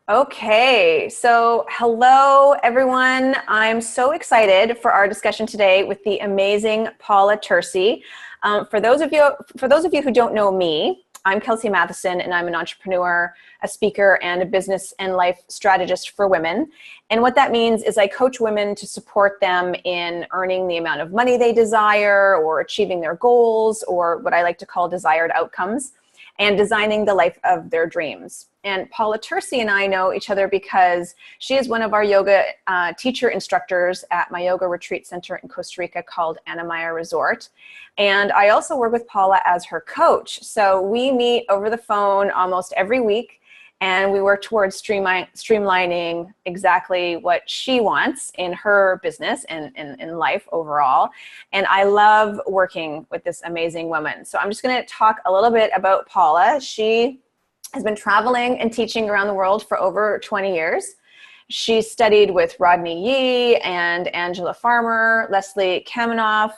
Okay, so hello everyone. I'm so excited for our discussion today with the amazing Paula Tursi. For those of you who don't know me, I'm Kelsey-Matheson, and I'm an entrepreneur, a speaker, and a business and life strategist for women. And what that means is I coach women to support them in earning the amount of money they desire, or achieving their goals, or what I like to call desired outcomes, and designing the life of their dreams. And Paula Tursi and I know each other because she is one of our yoga teacher instructors at my yoga retreat center in Costa Rica called Anamaya Resort. And I also work with Paula as her coach. So we meet over the phone almost every week, and we work towards streamlining exactly what she wants in her business and in life overall. And I love working with this amazing woman. So I'm just going to talk a little bit about Paula. She has been traveling and teaching around the world for over 20 years. She studied with Rodney Yee and Angela Farmer, Leslie Kaminoff,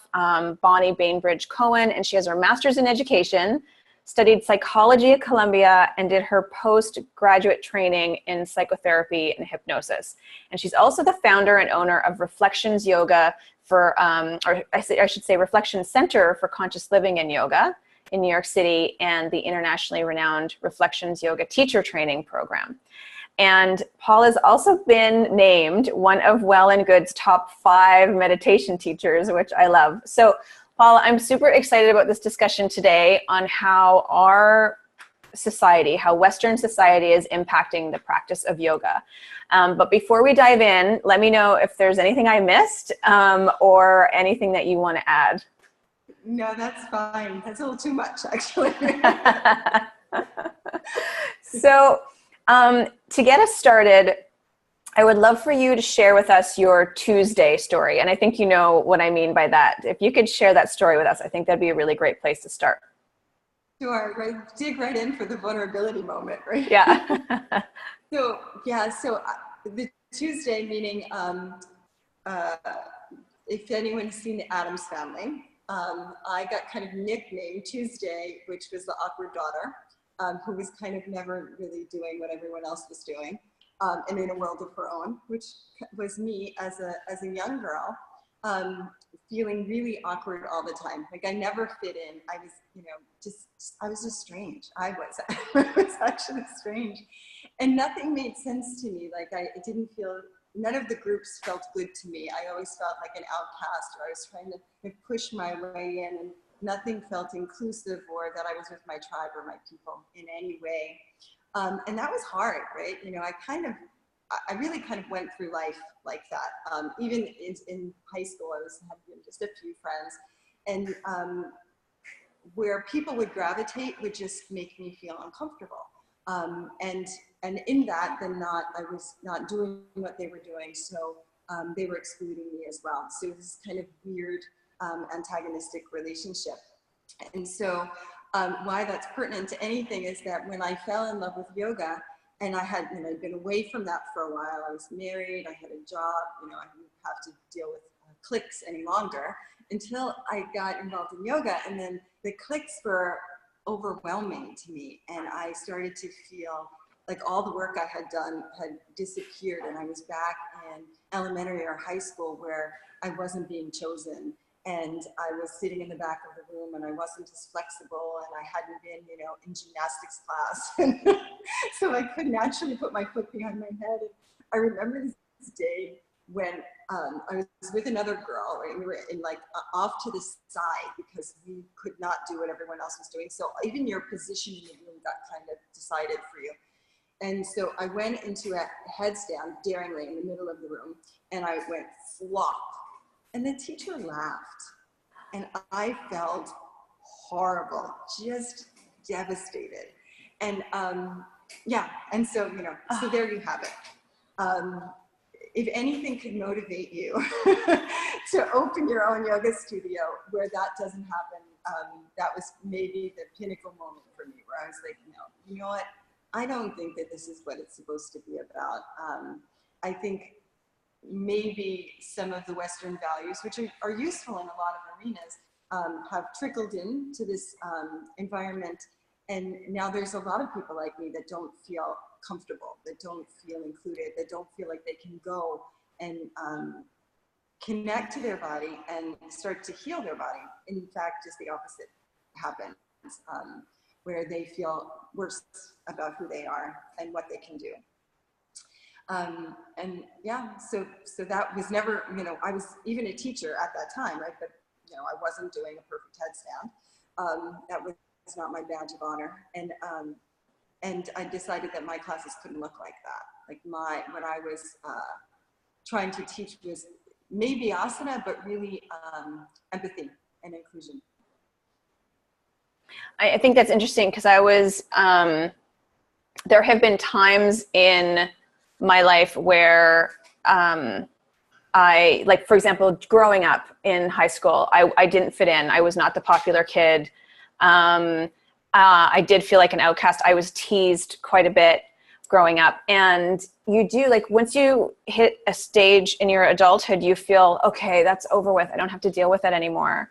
Bonnie Bainbridge Cohen, and she has her master's in education, studied psychology at Columbia, and did her postgraduate training in psychotherapy and hypnosis. And she's also the founder and owner of Reflections Yoga or I should say Reflections Center for Conscious Living and Yoga in New York City, and the internationally renowned Reflections Yoga Teacher Training Program. And Paul has also been named one of Well and Good's top 5 meditation teachers, which I love. So Paula, I'm super excited about this discussion today on how our society, how Western society is impacting the practice of yoga. But before we dive in, let me know if there's anything I missed or anything that you want to add. No, that's fine. That's a little too much, actually. So to get us started, I would love for you to share with us your Tuesday story. And I think you know what I mean by that. If you could share that story with us, I think that'd be a really great place to start. Sure, right. Dig right in for the vulnerability moment, right? Yeah. So the Tuesday meaning, if anyone's seen the Addams Family, I got kind of nicknamed Tuesday, which was the awkward daughter, who was kind of never really doing what everyone else was doing, and in a world of her own, which was me as a young girl, feeling really awkward all the time. Like I never fit in. I was, I was just strange. I was actually strange, and nothing made sense to me. Like it didn't feel. None of the groups felt good to me. I always felt like an outcast, or I was trying to push my way in, and nothing felt inclusive, or that I was with my tribe or my people in any way. And that was hard, right? I really kind of went through life like that. Even in high school, I had just a few friends, and where people would gravitate would just make me feel uncomfortable. And in that, I was not doing what they were doing, so they were excluding me as well. So it was kind of weird, antagonistic relationship. And so why that's pertinent to anything is that when I fell in love with yoga, and I'd been away from that for a while. I was married, I had a job, I didn't have to deal with cliques any longer until I got involved in yoga, and then the cliques were overwhelming to me, and I started to feel like all the work I had done had disappeared, and I was back in elementary or high school where I wasn't being chosen, and I was sitting in the back of the room, and I wasn't as flexible, and I hadn't been, in gymnastics class, so I couldn't actually put my foot behind my head. And I remember this day when I was with another girl, and we were off to the side because we could not do what everyone else was doing. So even your position in the room got kind of decided for you. And so I went into a headstand daringly in the middle of the room, and I went flop. And the teacher laughed, and I felt horrible, just devastated. And and so, so there you have it. If anything could motivate you to open your own yoga studio where that doesn't happen, that was maybe the pinnacle moment for me, where I was like, no, you know what? I don't think that this is what it's supposed to be about. I think maybe some of the Western values, which are useful in a lot of arenas, have trickled into this environment, And now there's a lot of people like me that don't feel comfortable, that don't feel included, that don't feel like they can go and connect to their body and start to heal their body. In fact, just the opposite happens, where they feel worse about who they are and what they can do. And yeah, so that was never, you know, I was even a teacher at that time, right? But, you know, I wasn't doing a perfect headstand. That was not my badge of honor. And I decided that my classes couldn't look like that. Like what I was trying to teach was maybe asana, but really empathy and inclusion. I think that's interesting because I was, there have been times in my life where I, like, for example, growing up in high school, I didn't fit in. I was not the popular kid. I did feel like an outcast. I was teased quite a bit growing up. And you do, like, once you hit a stage in your adulthood, you feel, okay, that's over with. I don't have to deal with that anymore.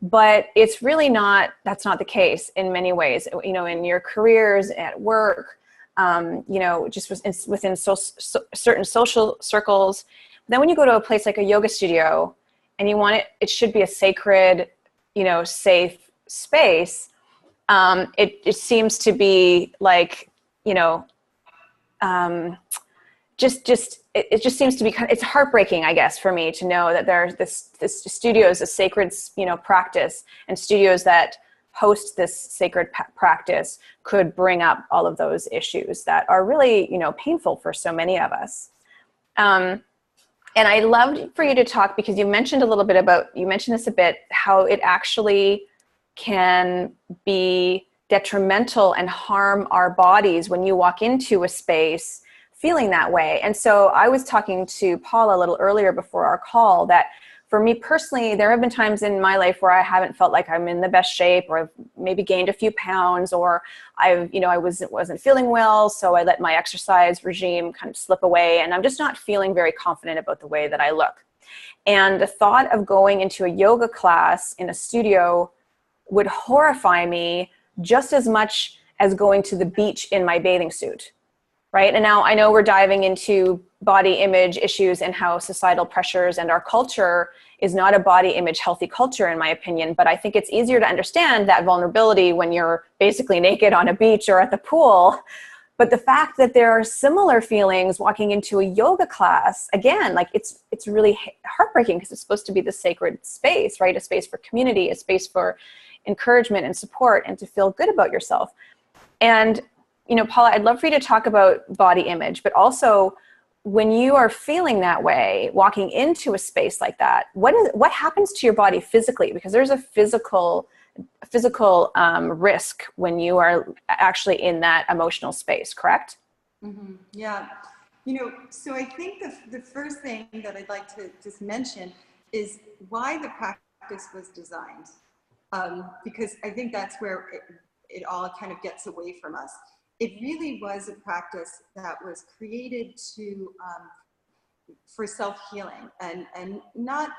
But it's really not, that's not the case in many ways, you know, in your careers, at work, you know, just within certain social circles. Then when you go to a place like a yoga studio and you want it should be a sacred, you know, safe space. It seems to be like, you know, it just seems to be it's heartbreaking, I guess, for me to know that there's this studio is a sacred, you know, practice, and studios that host this sacred practice could bring up all of those issues that are really, you know, painful for so many of us. And I loved for you to talk, because you mentioned this a bit, how it actually can be detrimental and harm our bodies when you walk into a space feeling that way. And so I was talking to Paula a little earlier before our call that for me personally, there have been times in my life where I haven't felt like I'm in the best shape, or I've maybe gained a few pounds, or I wasn't feeling well. So I let my exercise regime kind of slip away, and I'm just not feeling very confident about the way that I look. And the thought of going into a yoga class in a studio would horrify me just as much as going to the beach in my bathing suit. Right? And now I know we're diving into body image issues and how societal pressures and our culture is not a body image healthy culture, in my opinion. But I think it's easier to understand that vulnerability when you're basically naked on a beach or at the pool. But the fact that there are similar feelings walking into a yoga class, again, like it's really heartbreaking, because it's supposed to be the sacred space, right? A space for community, a space for encouragement and support, and to feel good about yourself. And you know, Paula, I'd love for you to talk about body image, but also when you are feeling that way, walking into a space like that, what happens to your body physically? Because there's a physical risk when you are actually in that emotional space, correct? Mm-hmm. Yeah. You know, so I think the first thing that I'd like to just mention is why the practice was designed. Because I think that's where it all kind of gets away from us. It really was a practice that was created for self-healing and not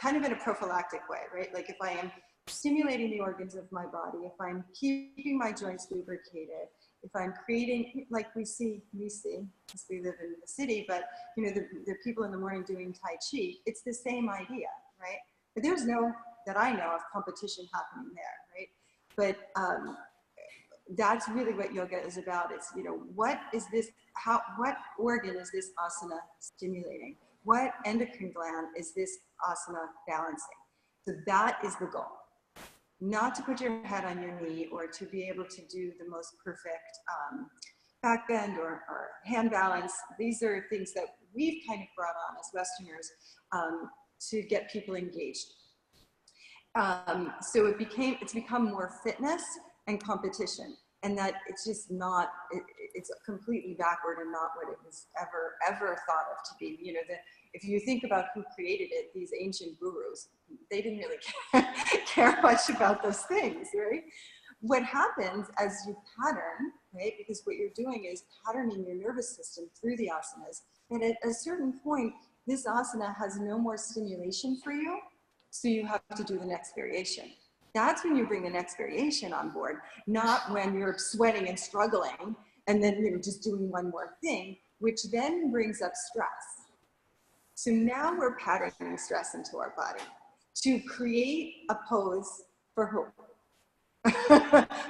kind of in a prophylactic way, right? Like if I am stimulating the organs of my body, if I'm keeping my joints lubricated, if I'm creating, like we see, because we live in the city, but you know, the people in the morning doing Tai Chi, it's the same idea, right? But there's no, that I know of, competition happening there, right? But that's really what yoga is about. It's, you know, what organ is this asana stimulating? What endocrine gland is this asana balancing? So that is the goal. Not to put your head on your knee, or to be able to do the most perfect back bend or hand balance. These are things that we've kind of brought on as Westerners to get people engaged. So it's become more fitness and competition, and that it's just not, it's completely backward and not what it was ever thought of to be. You know, if you think about who created it, these ancient gurus, they didn't really care much about those things, right? What happens as you pattern, right, because what you're doing is patterning your nervous system through the asanas, and at a certain point, this asana has no more stimulation for you, so you have to do the next variation. That's when you bring the next variation on board, not when you're sweating and struggling and then you're just doing one more thing, which then brings up stress. So now we're patterning stress into our body to create a pose for hope.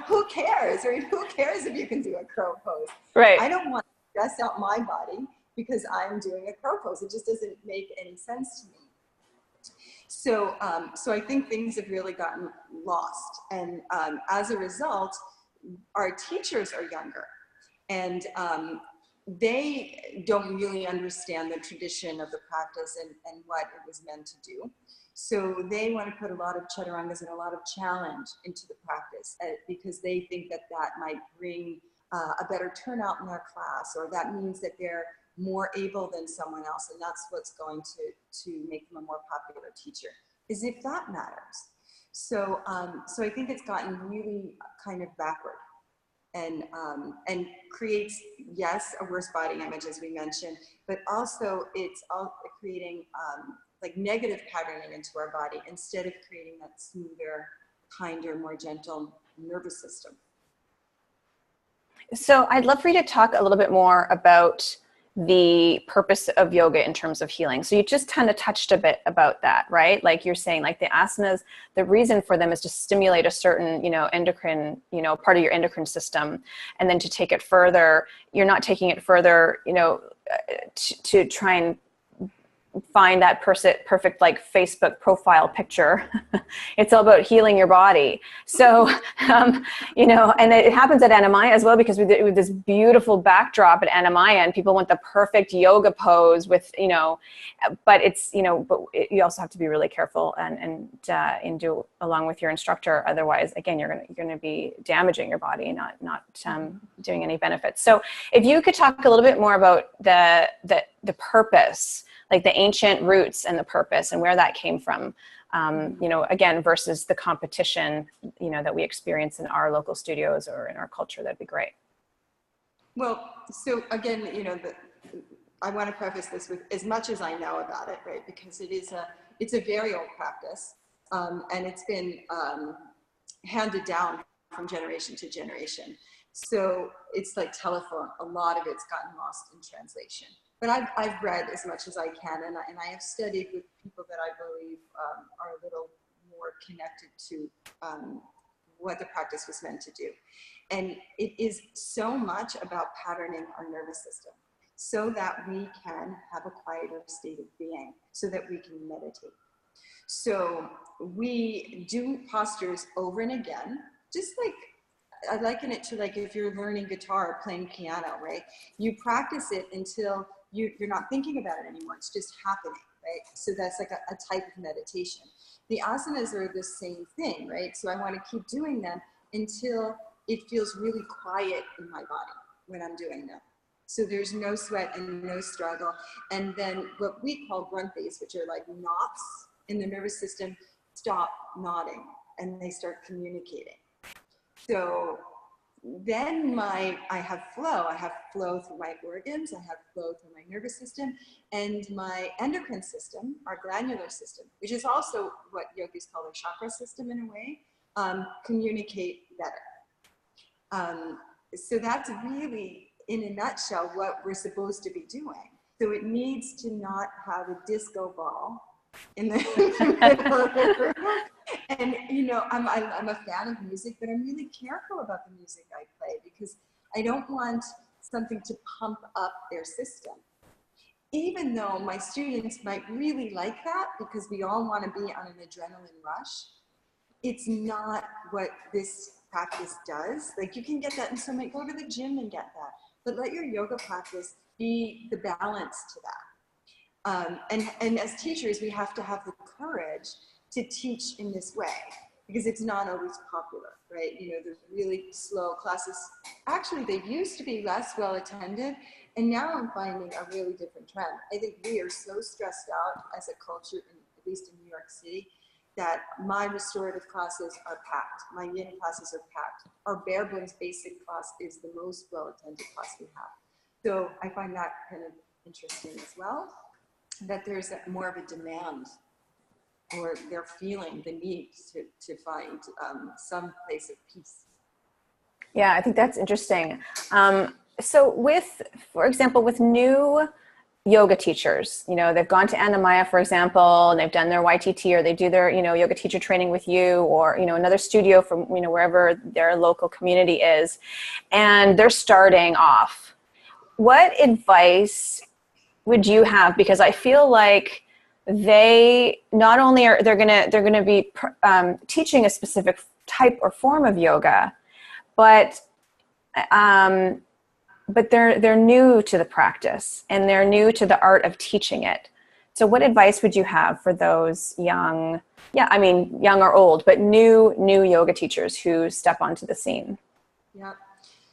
Who cares? I mean, who cares if you can do a crow pose? Right. I don't want to stress out my body because I'm doing a crow pose. It just doesn't make any sense to me. So, so I think things have really gotten lost. And as a result, our teachers are younger. And they don't really understand the tradition of the practice and what it was meant to do. So they want to put a lot of chaturangas and a lot of challenge into the practice because they think that that might bring a better turnout in their class, or that means that they're more able than someone else, and that's what's going to make them a more popular teacher, as if that matters. So, so I think it's gotten really kind of backward. And creates, yes, a worse body image, as we mentioned, but also it's all creating like negative patterning into our body instead of creating that smoother, kinder, more gentle nervous system. So I'd love for you to talk a little bit more about the purpose of yoga in terms of healing. So you just kind of touched a bit about that, right? Like you're saying, like the asanas, the reason for them is to stimulate a certain, endocrine, part of your endocrine system. And then to take it further, you're not taking it further, to try and find that perfect like Facebook profile picture. It's all about healing your body. So, and it happens at NMI as well, because with this beautiful backdrop at NMI, and people want the perfect yoga pose with, but it's, you also have to be really careful and do along with your instructor. Otherwise, again, you're going to be damaging your body, not doing any benefits. So if you could talk a little bit more about the purpose, like the ancient roots and the purpose and where that came from, again, versus the competition, that we experience in our local studios or in our culture, that'd be great. Well, so again, I want to preface this with as much as I know about it, right? Because it's a very old practice, and it's been handed down from generation to generation. So it's like telephone. A lot of it's gotten lost in translation. But I've read as much as I can, and I have studied with people that I believe are a little more connected to what the practice was meant to do. And it is so much about patterning our nervous system so that we can have a quieter state of being, so that we can meditate. So we do postures over and again, just like, I liken it to like if you're learning guitar or playing piano, right? You practice it until you're not thinking about it anymore. It's just happening, right? So that's like a type of meditation. The asanas are the same thing, right? So I want to keep doing them until it feels really quiet in my body when I'm doing them. So there's no sweat and no struggle. And then what we call grunt phase, which are like knots in the nervous system, stop nodding and they start communicating. So then I have flow through my organs, I have flow through my nervous system, and my endocrine system, our glandular system, which is also what yogis call their chakra system in a way, communicate better. So that's really, in a nutshell, what we're supposed to be doing. So it needs to not have a disco ball in the middle of the room. And I'm a fan of music, but I'm really careful about the music I play because I don't want something to pump up their system. Even though my students might really like that because we all want to be on an adrenaline rush, it's not what this practice does. Like you can get that, and so might go to the gym and get that, but let your yoga practice be the balance to that. And as teachers, we have to have the courage to teach in this way because it's not always popular, right? The really slow classes, actually they used to be less well attended, and now I'm finding a really different trend. I think we are so stressed out as a culture, at least in New York City, that my restorative classes are packed. My yin classes are packed. Our bare bones basic class is the most well attended class we have. So I find that kind of interesting as well, that there's more of a demand or they're feeling the need to find some place of peace. Yeah, I think that's interesting. So with, for example, with new yoga teachers, they've gone to Anamaya, for example, and they've done their YTT, or they do their, yoga teacher training with you, or, another studio from, wherever their local community is, and they're starting off. What advice would you have? Because I feel like they not only are, they're gonna be teaching a specific type or form of yoga, but they're new to the practice, and they're new to the art of teaching it. So what advice would you have for those young or old, but new yoga teachers who step onto the scene? Yeah.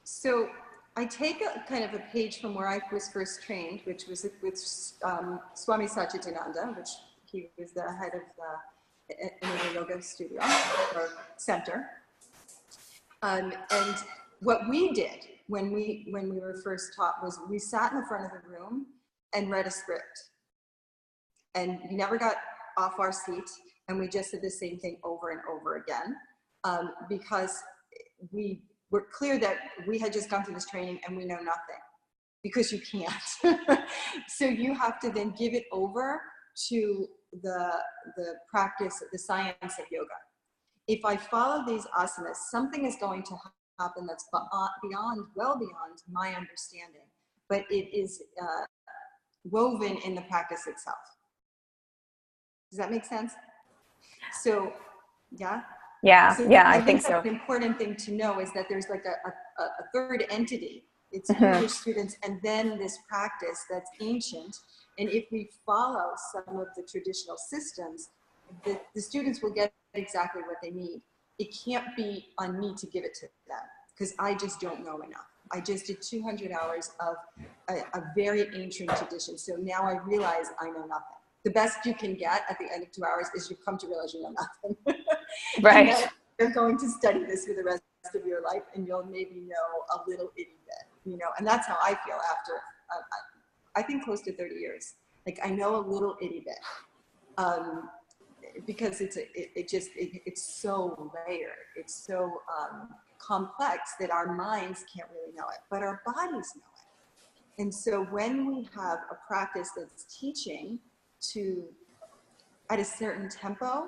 So I take a kind of a page from where I was first trained, which was with Swami Satchidananda, which he was the head of the yoga studio or center. And what we did when we were first taught was we sat in the front of the room and read a script, and we never got off our seat, and we just did the same thing over and over again, because we were clear that we had just gone through this training and we know nothing, because you can't. So you have to then give it over to the practice, the science of yoga. If I follow these asanas, something is going to happen that's well beyond my understanding, but it is woven in the practice itself. Does that make sense? So, yeah? Yeah, so yeah, I think so. The important thing to know is that there's like a third entity. It's English students, and then this practice that's ancient. And if we follow some of the traditional systems, the students will get exactly what they need. It can't be on me to give it to them, because I just don't know enough. I just did 200 hours of a very ancient tradition. So now I realize I know nothing. The best you can get at the end of 2 hours is you come to realize you know nothing. Right. And you're going to study this for the rest of your life, and you'll maybe know a little itty bit, And that's how I feel after, I think, close to 30 years. Like, I know a little itty bit. Because it's so layered, it's so complex that our minds can't really know it, but our bodies know it. And so when we have a practice that's teaching at a certain tempo,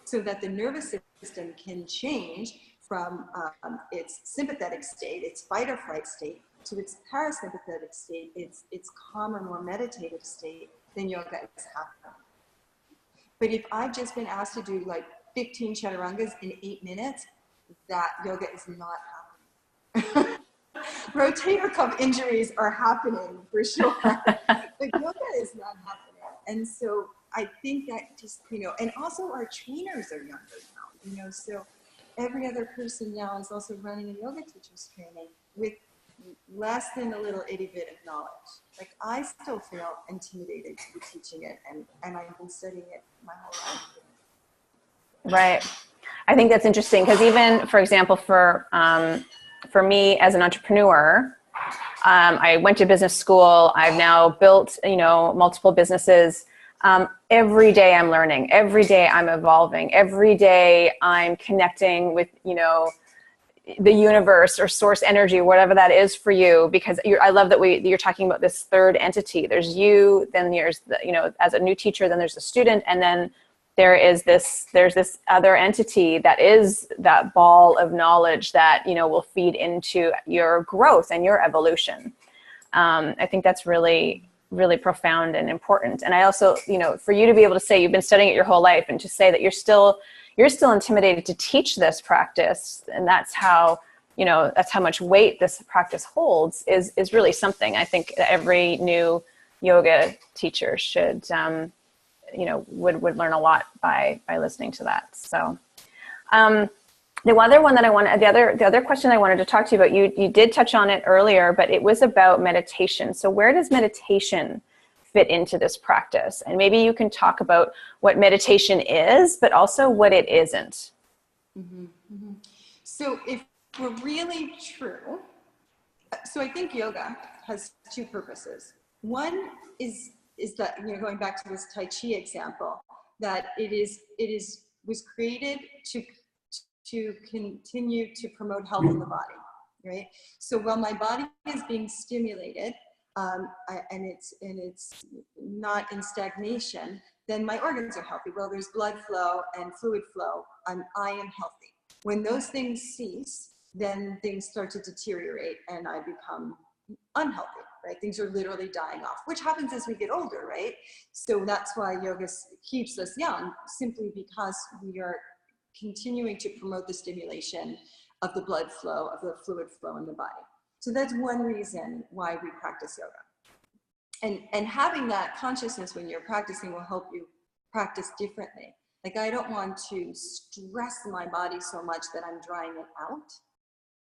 so that the nervous system can change from its sympathetic state, its fight or flight state, to its parasympathetic state, its calmer, more meditative state, then yoga is happening. But if I've just been asked to do like 15 chaturangas in 8 minutes, that yoga is not happening. Rotator cuff injuries are happening for sure, but yoga is not happening. And so I think that just, and also our trainers are younger now, so every other person now is also running a yoga teacher's training with less than a little itty bit of knowledge. Like, I still feel intimidated to be teaching it, and I've been studying it my whole life. Right. I think that's interesting, because even, for example, for me as an entrepreneur, I went to business school. I've now built, multiple businesses. Every day I'm learning. Every day I'm evolving. Every day I'm connecting with, the universe or source energy, whatever that is for you, because I love that you're talking about this third entity. There's you, then there's as a new teacher, then there's the student, and then there's this other entity that is that ball of knowledge that, will feed into your growth and your evolution. I think that's really, really profound and important. And I also, for you to be able to say you've been studying it your whole life, and to say that you're still intimidated to teach this practice, and that's how much weight this practice holds, is really something. I think every new yoga teacher should, would learn a lot by listening to that. So, the other question I wanted to talk to you about, you did touch on it earlier, but it was about meditation. So where does meditation fit into this practice? And maybe you can talk about what meditation is, but also what it isn't. Mm-hmm, mm-hmm. So if we're really true, so I think yoga has two purposes. One is that, going back to this Tai Chi example, that was created to continue to promote health in the body, right? So while my body is being stimulated, and it's not in stagnation, then my organs are healthy. Well, there's blood flow and fluid flow, I am healthy. When those things cease, then things start to deteriorate and I become unhealthy, right? Things are literally dying off, which happens as we get older, right? So that's why yoga keeps us young, simply because we are continuing to promote the stimulation of the blood flow, of the fluid flow in the body. So that's one reason why we practice yoga. And having that consciousness when you're practicing will help you practice differently. Like, I don't want to stress my body so much that I'm drying it out,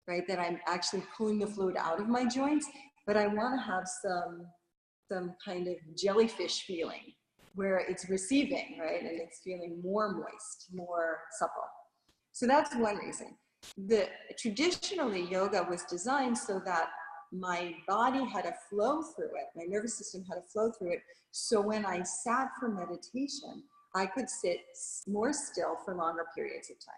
right? That I'm actually pulling the fluid out of my joints, but I want to have some kind of jellyfish feeling where it's receiving, right? And it's feeling more moist, more supple. So that's one reason. Traditionally, yoga was designed so that my body had a flow through it, my nervous system had a flow through it. So when I sat for meditation, I could sit more still for longer periods of time.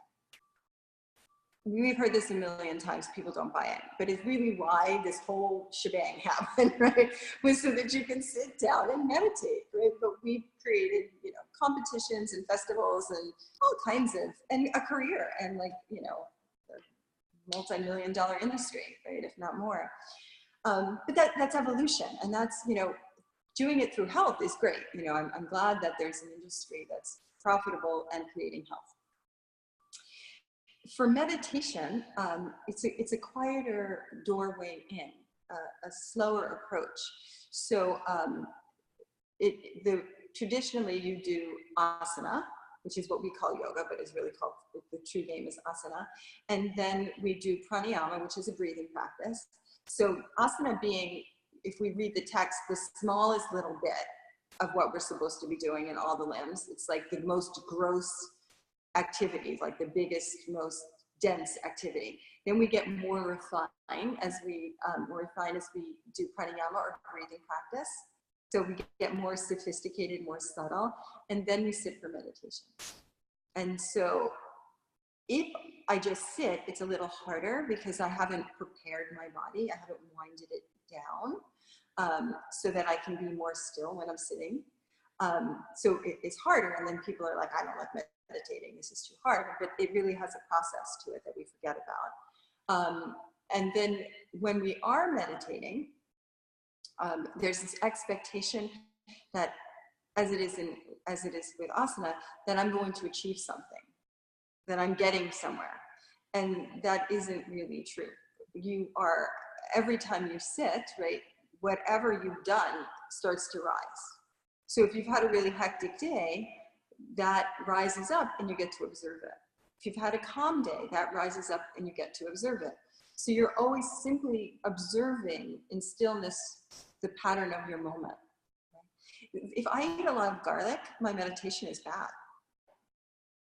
We've heard this a million times, people don't buy it, but it's really why this whole shebang happened, right? Was so that you can sit down and meditate, right? But we've created, competitions and festivals and all kinds of, and a career and a multi-million-dollar industry, right? If not more. But that's evolution, and that's, doing it through health is great. I'm glad that there's an industry that's profitable and creating health. For meditation, it's a quieter doorway in, a slower approach. So traditionally you do asana, which is what we call yoga, but is really called, the true name is asana. And then we do pranayama, which is a breathing practice. So asana being, if we read the text, the smallest little bit of what we're supposed to be doing in all the limbs. It's like the most gross activity, like the biggest, most dense activity. Then we get more refined as we do pranayama or breathing practice. So we get more sophisticated, more subtle, and then we sit for meditation. And so if I just sit, it's a little harder because I haven't prepared my body. I haven't winded it down so that I can be more still when I'm sitting. So it's harder, and then people are like, I don't like meditating, this is too hard, but it really has a process to it that we forget about. And then when we are meditating, there's this expectation that, as it is with asana, that I'm going to achieve something, that I'm getting somewhere, and that isn't really true. You are, every time you sit, right, whatever you've done starts to rise. So if you've had a really hectic day, that rises up and you get to observe it. If you've had a calm day, that rises up and you get to observe it. So you're always simply observing in stillness the pattern of your moment. If I eat a lot of garlic, my meditation is bad,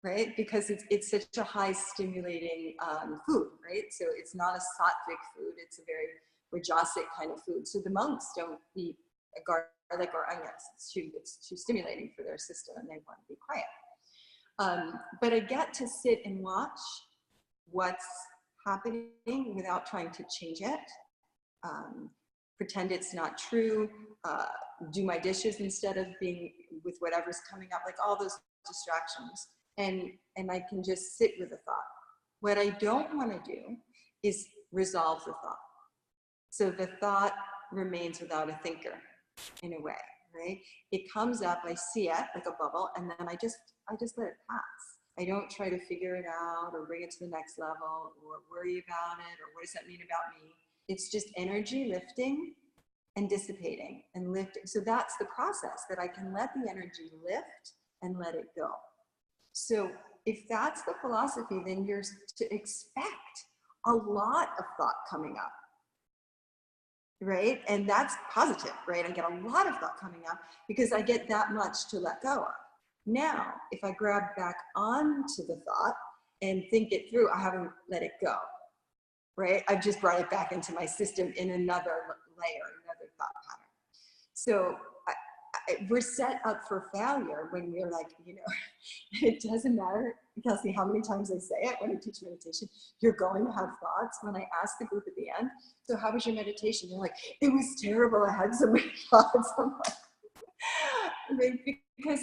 right? Because it's such a high stimulating food, right? So it's not a sattvic food, it's a very rajasic kind of food. So the monks don't eat a garlic or onions. It's too stimulating for their system and they want to be quiet. But I get to sit and watch what's happening without trying to change it, pretend it's not true, do my dishes instead of being with whatever's coming up, like all those distractions. And I can just sit with a thought. What I don't want to do is resolve the thought. So the thought remains without a thinker, in a way, right? It comes up, I see it like a bubble, and then I just let it pass. I don't try to figure it out or bring it to the next level or worry about it or what does that mean about me. It's just energy lifting and dissipating and lifting. So that's the process, that I can let the energy lift and let it go. So if that's the philosophy, then you're to expect a lot of thought coming up, right? And that's positive, right? I get a lot of thought coming up because I get that much to let go of. Now, if I grab back onto the thought and think it through, I haven't let it go, right? I've just brought it back into my system in another layer, another thought pattern. So we're set up for failure when we're like, it doesn't matter, Kelsey, how many times I say it when I teach meditation, you're going to have thoughts. When I ask the group at the end, so how was your meditation? They're like, it was terrible. I had so many thoughts. I'm like, because,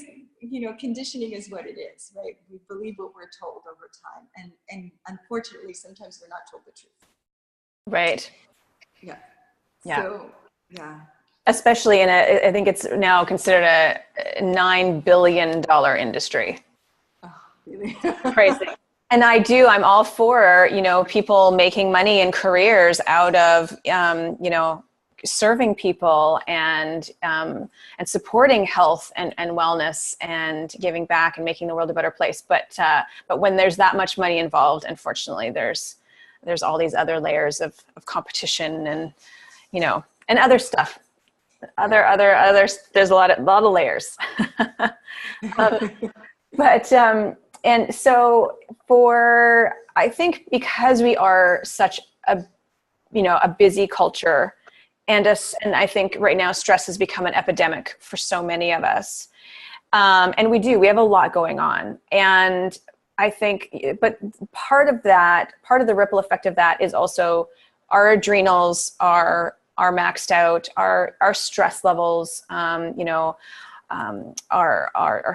conditioning is what it is, right? We believe what we're told over time. And unfortunately, sometimes we're not told the truth. Right. Yeah. Yeah. So, yeah. Especially I think it's now considered a $9 billion industry. Oh, really? Crazy. And I'm all for, people making money and careers out of, serving people and supporting health and wellness and giving back and making the world a better place. But when there's that much money involved, unfortunately, there's all these other layers of competition and, and other stuff. There's a lot of layers. And so I think because we are such a busy culture, and I think right now stress has become an epidemic for so many of us. And we have a lot going on. And I think, but part of the ripple effect of that is also our adrenals are maxed out, our stress levels, are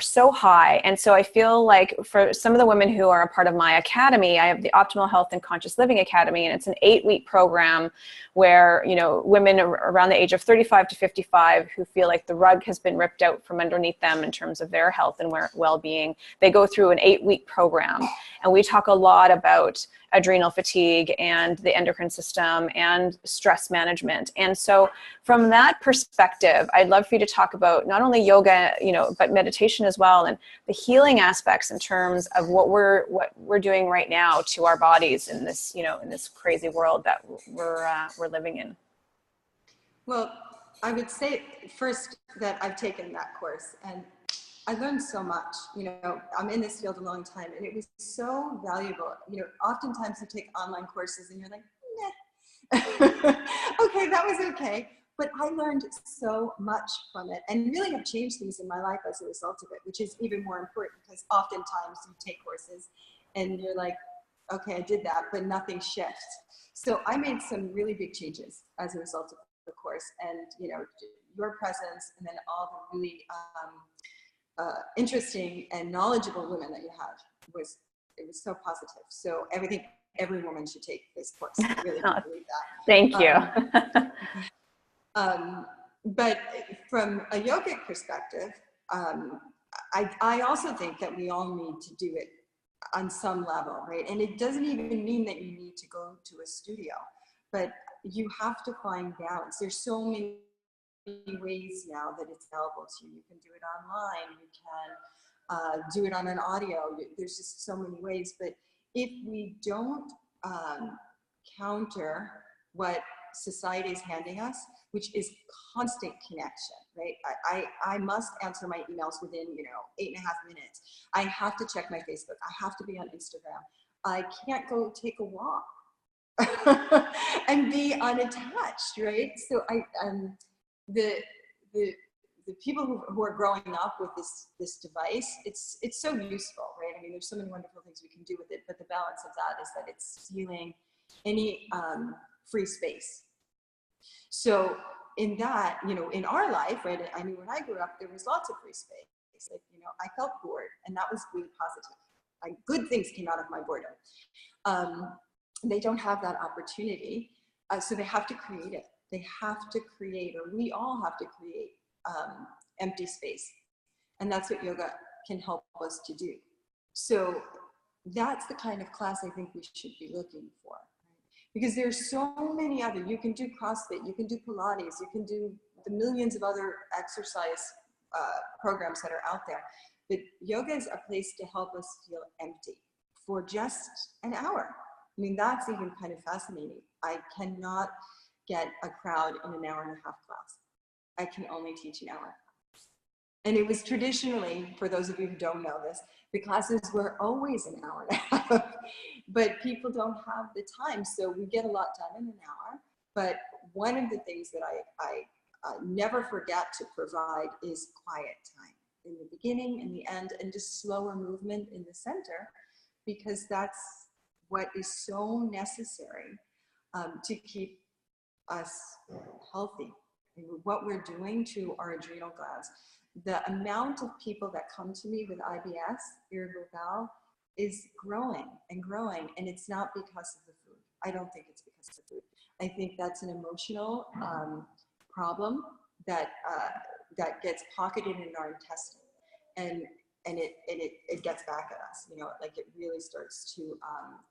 so high. And so I feel like for some of the women who are a part of my academy, I have the Optimal Health and Conscious Living Academy, and it's an 8-week program where, women around the age of 35 to 55 who feel like the rug has been ripped out from underneath them in terms of their health and well-being, they go through an 8-week program. And we talk a lot about adrenal fatigue and the endocrine system and stress management. And so from that perspective, I'd love for you to talk about not only yoga, but meditation as well, and the healing aspects in terms of what we're doing right now to our bodies in this, in this crazy world that we're living in. Well, I would say first that I've taken that course and I learned so much. I'm in this field a long time, and it was so valuable. Oftentimes you take online courses and you're like, nah. Okay, that was okay. But I learned so much from it and really have changed things in my life as a result of it, which is even more important because oftentimes you take courses and you're like, okay, I did that, but nothing shifts. So I made some really big changes as a result of the course, and your presence, and then all the really interesting and knowledgeable women that you had was so positive. So every woman should take this course. I really do believe that. Thank you. But from a yogic perspective, I also think that we all need to do it on some level, right? And it doesn't even mean that you need to go to a studio, but you have to find balance. There's so many ways now that it's available to you. You can do it online, you can do it on an audio. There's just so many ways. But if we don't counter what society is handing us, which is constant connection, right? I must answer my emails within 8.5 minutes. I have to check my Facebook. I have to be on Instagram. I can't go take a walk and be unattached, right? So the people who are growing up with this device, it's so useful, right? I mean, there's so many wonderful things we can do with it, but the balance of that is that it's stealing any free space. So in that, in our life, right? I mean, when I grew up, there was lots of free space. Like, I felt bored, and that was really positive. Like, good things came out of my boredom. They don't have that opportunity, so they have to create it. They have to create, or we all have to create empty space. And that's what yoga can help us to do. So that's the kind of class I think we should be looking for. Because there's so many other, you can do CrossFit, you can do Pilates, you can do the millions of other exercise programs that are out there. But yoga is a place to help us feel empty for just an hour. I mean, that's even kind of fascinating. I cannot get a crowd in an 1.5 hour class. I can only teach an hour. And it was traditionally, for those of you who don't know this, the classes were always an 1.5 hours, but people don't have the time. So we get a lot done in an hour. But one of the things that never forget to provide is quiet time in the beginning, in the end, and just slower movement in the center, because that's what is so necessary to keep us healthy. And what we're doing to our adrenal glands. The amount of people that come to me with IBS, irritable bowel, is growing and growing, and it's not because of the food. I don't think it's because of the food. I think that's an emotional problem that that gets pocketed in our intestine, and it gets back at us. You know, like it really starts to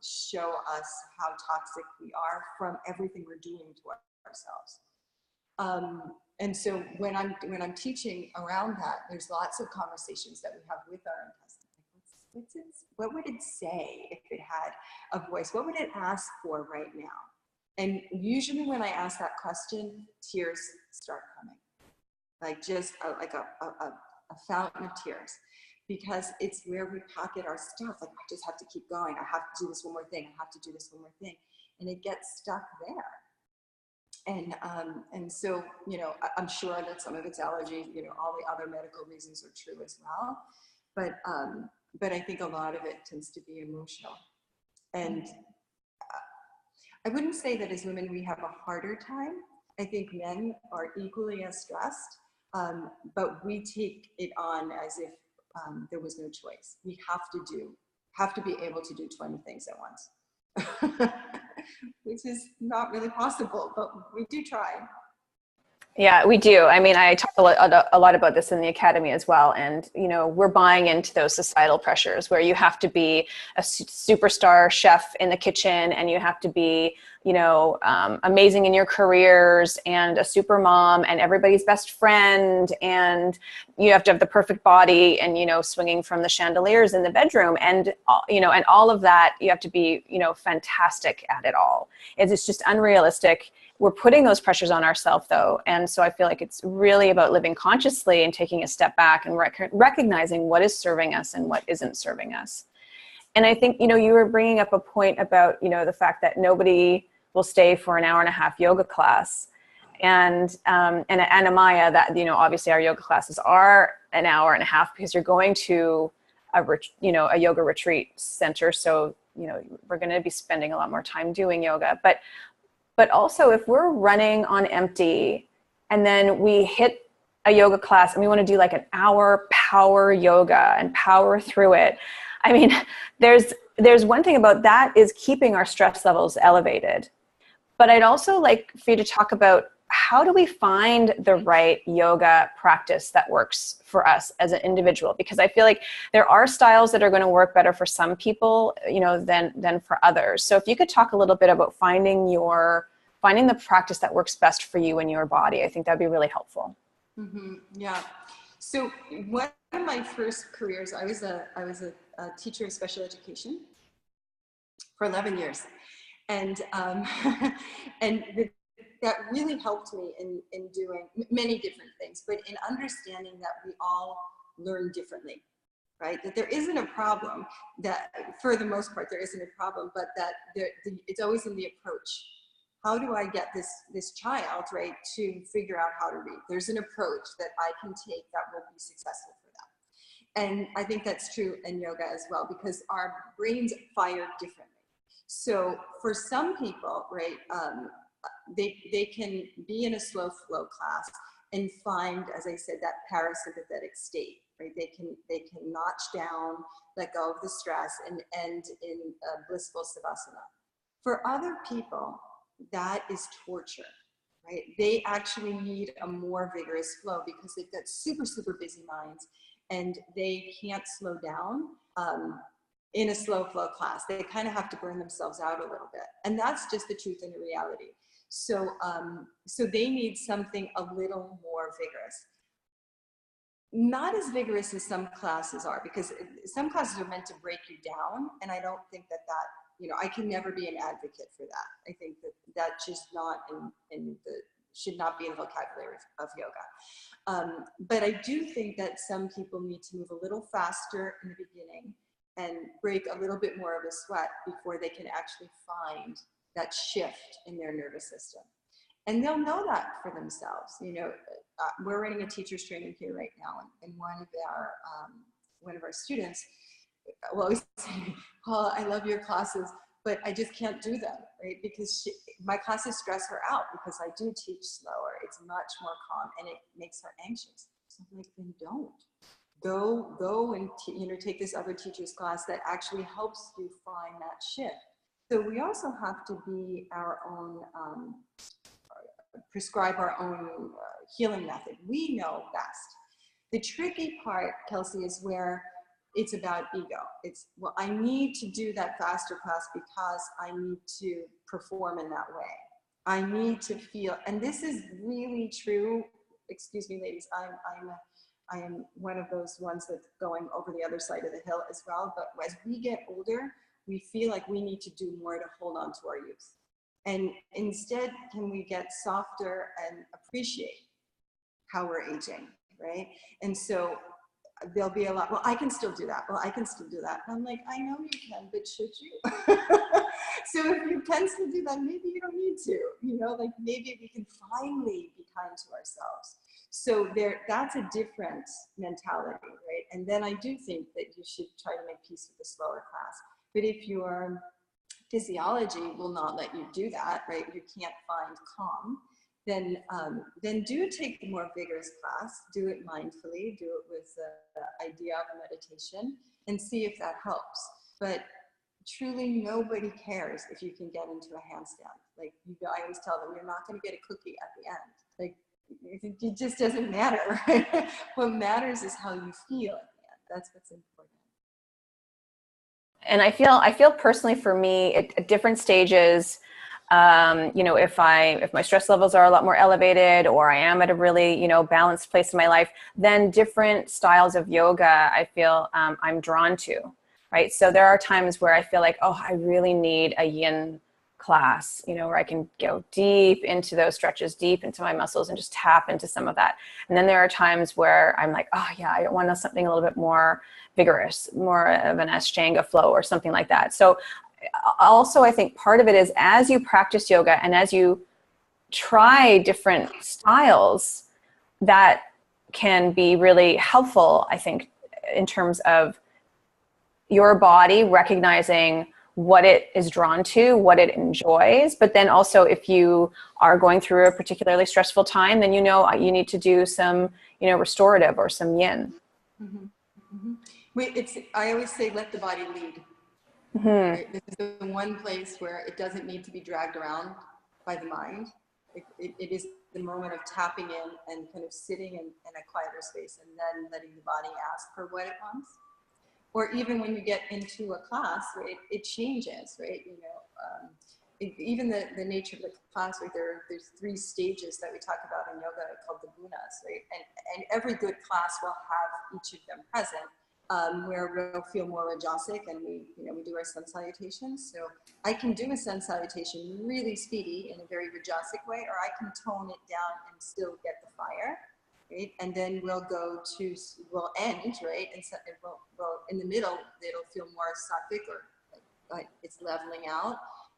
show us how toxic we are from everything we're doing to ourselves. And so when I'm teaching around that, there's lots of conversations that we have with our intestine. What would it say if it had a voice? What would it ask for right now? And usually when I ask that question, tears start coming, like just a fountain of tears, because it's where we pocket our stuff. Like, I just have to keep going. I have to do this one more thing. I have to do this one more thing. And it gets stuck there. And so, you know, I'm sure that some of it's allergy, you know, all the other medical reasons are true as well. But I think a lot of it tends to be emotional. And I wouldn't say that as women we have a harder time. I think men are equally as stressed, but we take it on as if there was no choice. We have to be able to do 20 things at once. Which is not really possible, but we do try. Yeah, we do. I mean, I talk a lot about this in the academy as well. And, you know, we're buying into those societal pressures where you have to be a superstar chef in the kitchen, and you have to be, you know, amazing in your careers, and a super mom, and everybody's best friend. And you have to have the perfect body, and, you know, swinging from the chandeliers in the bedroom, and, you know, and all of that, you have to be, you know, fantastic at it all. It's just unrealistic. We're putting those pressures on ourselves, though. And so I feel like it's really about living consciously and taking a step back and recognizing what is serving us and what isn't serving us. And I think, you know, you were bringing up a point about, you know, the fact that nobody will stay for an hour and a half yoga class. And Amaya, that, you know, obviously our yoga classes are an hour and a half because you're going to a yoga retreat center. So, you know, we're going to be spending a lot more time doing yoga. But also, if we're running on empty and then we hit a yoga class and we want to do like an hour power yoga and power through it, I mean, there's one thing about that is keeping our stress levels elevated. But I'd also like for you to talk about, how do we find the right yoga practice that works for us as an individual? Because I feel like there are styles that are going to work better for some people, you know, than for others. So if you could talk a little bit about finding the practice that works best for you and your body, I think that'd be really helpful. Mm-hmm. Yeah. So one of my first careers, I was a teacher of special education for 11 years. And that really helped me in doing many different things, but in understanding that we all learn differently, right? That there isn't a problem, that for the most part there isn't a problem, but that it's always in the approach. How do I get this child, right, to figure out how to read? There's an approach that I can take that will be successful for them. And I think that's true in yoga as well, because our brains fire differently. So for some people, right, they can be in a slow flow class and find, as I said, that parasympathetic state, right? They can notch down, let go of the stress, and end in a blissful savasana. For other people, that is torture, right? They actually need a more vigorous flow because they've got super, super busy minds and they can't slow down in a slow flow class. They kind of have to burn themselves out a little bit. And that's just the truth and the reality. So, so they need something a little more vigorous. Not as vigorous as some classes are, because some classes are meant to break you down. And I don't think that, you know, I can never be an advocate for that. I think that that's just not should not be in the vocabulary of yoga. But I do think that some people need to move a little faster in the beginning and break a little bit more of a sweat before they can actually find that shift in their nervous system. And they'll know that for themselves. We're running a teacher's training here right now, and one of our students will always say, "Paula, I love your classes, but I just can't do them," right? Because my classes stress her out because I do teach slower. It's much more calm, and it makes her anxious. So I'm like, then don't. Go and take this other teacher's class that actually helps you find that shift. So we also have to be our own, prescribe our own healing method. We know best. The tricky part, Kelsey, is where it's about ego. It's, well, I need to do that faster class because I need to perform in that way. I need to feel, and this is really true. Excuse me, ladies. I am one of those ones that's going over the other side of the hill as well. But as we get older, we feel like we need to do more to hold on to our youth. And instead, can we get softer and appreciate how we're aging, right? And so there'll be a lot, well, I can still do that. Well, I can still do that. And I'm like, I know you can, but should you? So if you can still do that, maybe you don't need to, like maybe we can finally be kind to ourselves. So that's a different mentality, right? And then I do think that you should try to make peace with the slower class. But if your physiology will not let you do that, right? You can't find calm, then do take the more vigorous class, do it mindfully, do it with the idea of meditation, and see if that helps. But truly nobody cares if you can get into a handstand. Like, I always tell them, you're not gonna get a cookie at the end. Like, it just doesn't matter, right? What matters is how you feel at the end. That's what's important. And I feel personally for me at different stages, if my stress levels are a lot more elevated, or I am at a really, balanced place in my life, then different styles of yoga I feel I'm drawn to, right? So there are times where I feel like, oh, I really need a yin class, where I can go deep into those stretches, deep into my muscles, and just tap into some of that. And then there are times where I'm like, oh yeah, I want something a little bit more vigorous, more of an Ashtanga flow or something like that. So also, I think part of it is as you practice yoga and as you try different styles, that can be really helpful, I think, in terms of your body recognizing what it is drawn to, what it enjoys. But then also, if you are going through a particularly stressful time, then you need to do some, restorative or some yin. Mm-hmm. Mm-hmm. I always say, let the body lead. Mm-hmm. Right? This is the one place where it doesn't need to be dragged around by the mind. It is the moment of tapping in and kind of sitting in a quieter space, and then letting the body ask for what it wants. Or even when you get into a class, right, it changes, right? Even the nature of the class, right? There's 3 stages that we talk about in yoga called the gunas, right? And every good class will have each of them present. Where we'll feel more rajasic, and we do our sun salutations. So I can do a sun salutation really speedy in a very rajasic way, or I can tone it down and still get the fire, right? And then we'll end, right? And so we'll in the middle, it'll feel more sattvic, or like it's leveling out.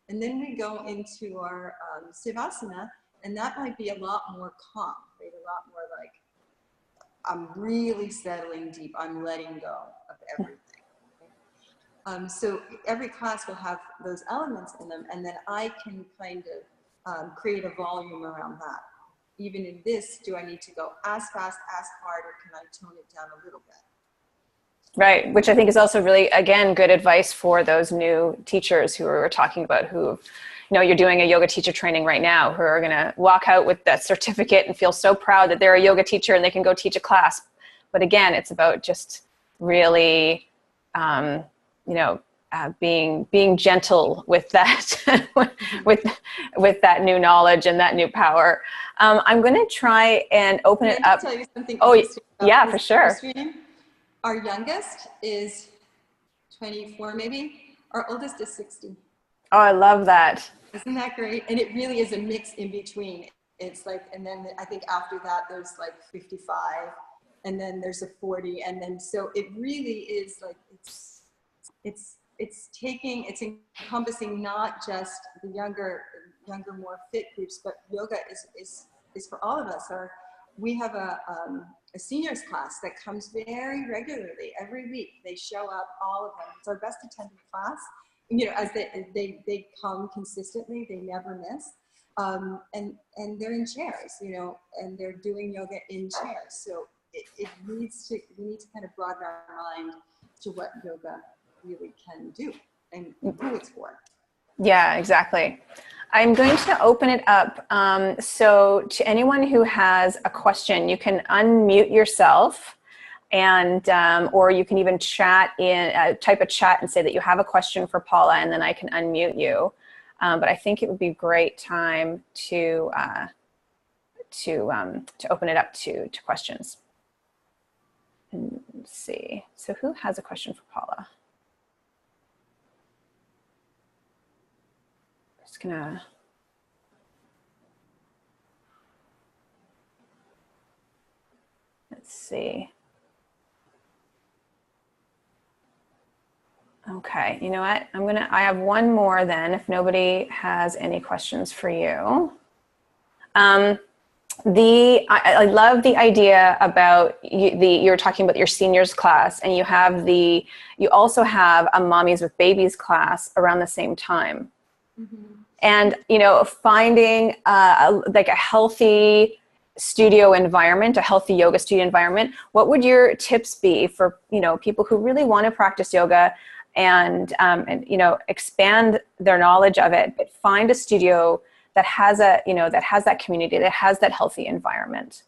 And then we go into our savasana, and that might be a lot more calm, right? A lot more like, I'm really settling deep. I'm letting go of everything. So every class will have those elements in them, and then I can kind of create a volume around that. Even in this, do I need to go as fast, as hard, or can I tone it down a little bit? Right, which I think is also really, again, good advice for those new teachers who we were talking about, who, you're doing a yoga teacher training right now, who are going to walk out with that certificate and feel so proud that they're a yoga teacher and they can go teach a class. But again, it's about just really, being gentle with that, with that new knowledge and that new power. I'm going to try and open it up. Tell you something. Oh, yeah, for sure. Our youngest is 24, maybe. Our oldest is 60. Oh, I love that. Isn't that great? And it really is a mix in between. It's like, and then I think after that, there's like 55, and then there's a 40. And then, so it really is like, it's encompassing not just the younger younger, more fit groups, but yoga is for all of us. We have a seniors class that comes very regularly every week. They show up, all of them. It's our best attended class. You know, as they come consistently, they never miss. And they're in chairs, you know, and they're doing yoga in chairs. So we need to kind of broaden our mind to what yoga really can do and who it's for. Yeah, exactly. I'm going to open it up. So to anyone who has a question, you can unmute yourself, and or you can even chat in, type a chat and say that you have a question for Paula, and then I can unmute you. But I think it would be a great time to open it up to questions. And let's see. So who has a question for Paula? Just gonna. Let's see. Okay, you know what? I have one more then, if nobody has any questions for you. I love the idea about you were talking about your seniors class, and you also have a mommies with babies class around the same time. Mm-hmm. And, you know, finding like a healthy studio environment, a healthy yoga studio environment, what would your tips be for, you know, people who really want to practice yoga and you know, expand their knowledge of it, but find a studio that has that community, that has that healthy environment?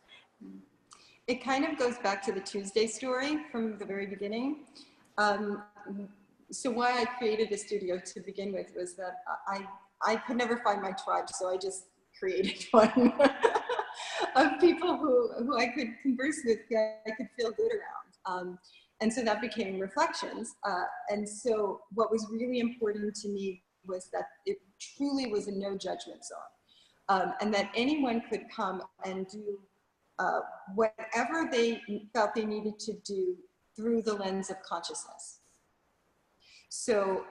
It kind of goes back to the Tuesday story from the very beginning. So why I created a studio to begin with was that I could never find my tribe, so I just created one of people who I could converse with, who I could feel good around. And so that became Reflections. And so what was really important to me was that it truly was a no judgment zone. And that anyone could come and do whatever they felt they needed to do through the lens of consciousness. So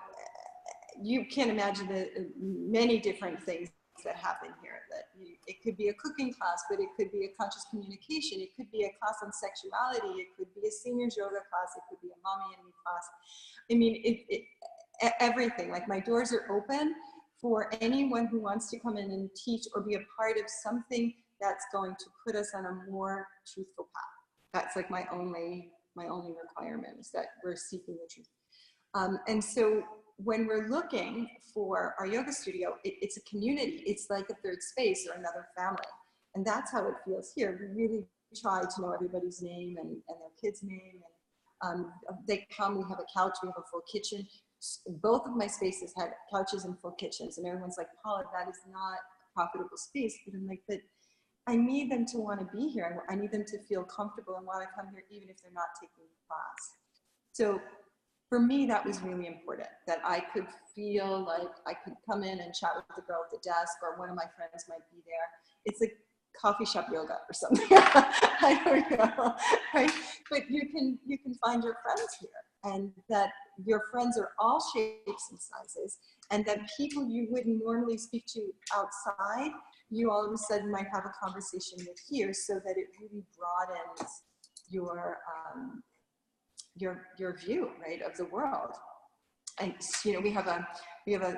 you can imagine the many different things that happen here. It could be a cooking class, but it could be a conscious communication. It could be a class on sexuality. It could be a seniors yoga class. It could be a mommy and me class. I mean, everything. Like, my doors are open for anyone who wants to come in and teach or be a part of something that's going to put us on a more truthful path. That's like my only requirement, is that we're seeking the truth. And so when we're looking for our yoga studio, it's a community. It's like a third space or another family. And that's how it feels here. We really try to know everybody's name and their kid's name. And they come, we have a couch, we have a full kitchen. Both of my spaces had couches and full kitchens. And everyone's like, Paula, that is not a profitable space. But I'm like, but I need them to want to be here. I need them to feel comfortable and want to come here, even if they're not taking the class. So for me, that was really important, that I could feel like I could come in and chat with the girl at the desk, or one of my friends might be there. It's like coffee shop yoga or something. I don't know, right? But you can find your friends here, and that your friends are all shapes and sizes, and that people you wouldn't normally speak to outside, you all of a sudden might have a conversation with here, so that it really broadens your view, right, of the world. And you know, we have a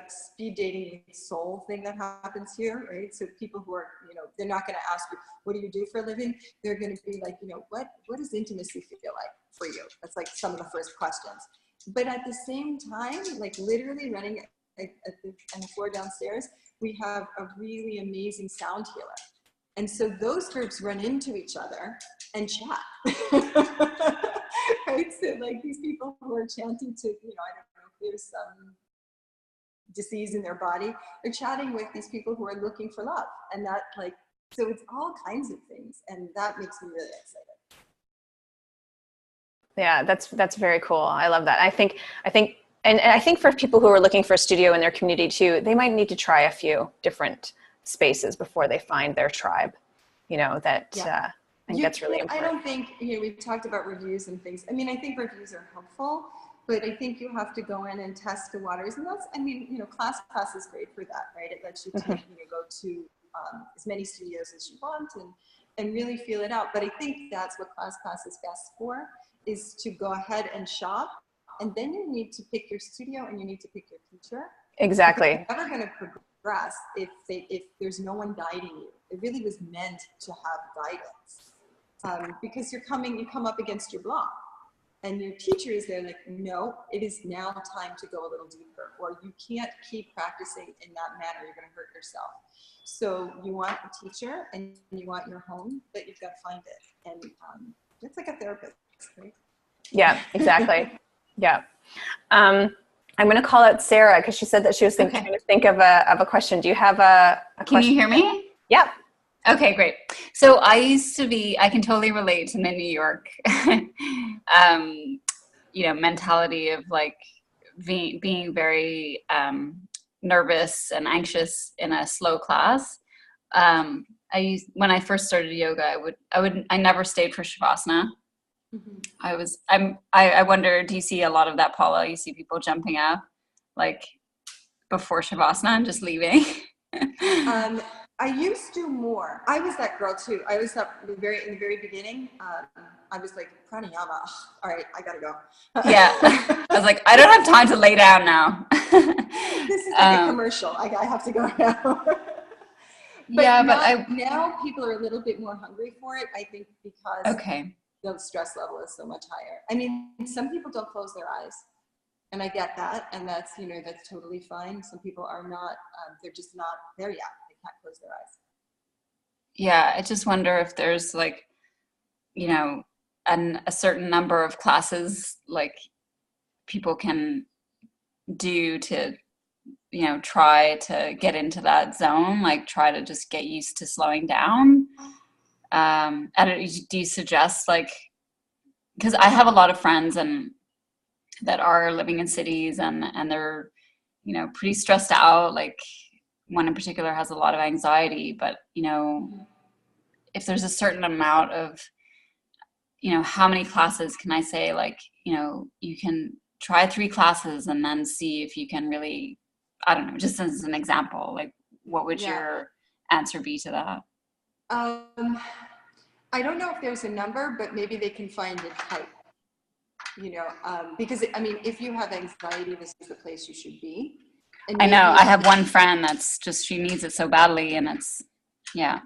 speed dating soul thing that happens here, right? So people who are, you know, they're not going to ask you, what do you do for a living? They're going to be like, you know, what does intimacy feel like for you? That's like some of the first questions. But at the same time, like literally running on the floor downstairs, we have a really amazing sound healer. And so those groups run into each other and chat. Right? So like these people who are chanting to, you know, I don't know if there's some disease in their body, are chatting with these people who are looking for love. And that, like, so it's all kinds of things. And that makes me really excited. Yeah, that's very cool. I love that. I think for people who are looking for a studio in their community too, they might need to try a few different spaces before they find their tribe. You know, that I think that's really important. I don't think, you know, we've talked about reviews and things. I mean, I think reviews are helpful, but I think you have to go in and test the waters. And that's, I mean, you know, class is great for that, right? It lets you go to as many studios as you want and really feel it out. But I think that's what class is best for, is to go ahead and shop. And then you need to pick your studio and you need to pick your teacher. Exactly. You're never going to progress if there's no one guiding you. It really was meant to have guidance, because you come up against your block, and your teacher is there like, no, it is now time to go a little deeper, or you can't keep practicing in that manner. You're going to hurt yourself. So you want a teacher and you want your home, but you've got to find it. And it's like a therapist, right? Yeah, exactly. Yeah. I'm going to call out Sarah because she said that she was trying to think of a question. Do you have a question? Can you hear me? Yep. Okay, great. So I can totally relate to the New York, mentality of like being very nervous and anxious in a slow class. When I first started yoga, I never stayed for Shavasana. I wonder, do you see a lot of that, Paula? You see people jumping up like before Shavasana and just leaving? I used to more. I was that girl too. I was up in the very beginning. I was like, pranayama. All right, I gotta go. Yeah. I was like, I don't have time to lay down now. This is like a commercial. I have to go now. Now people are a little bit more hungry for it, I think, because the stress level is so much higher. I mean, some people don't close their eyes, and I get that, and that's totally fine. Some people are not, they're just not there yet. They can't close their eyes. Yeah, I just wonder if there's like, a certain number of classes like people can do to, try to get into that zone, like try to just get used to slowing down. Do you suggest, like, because I have a lot of friends that are living in cities and they're, pretty stressed out. Like one in particular has a lot of anxiety, but, if there's a certain amount of, how many classes can I say, like, you can try 3 classes and then see if you can really, I don't know, just as an example, like what would your answer be to that? I don't know if there's a number, but maybe they can find a type, because I mean, if you have anxiety, this is the place you should be. And I know. I have one friend that's just, she needs it so badly, and it's, yeah.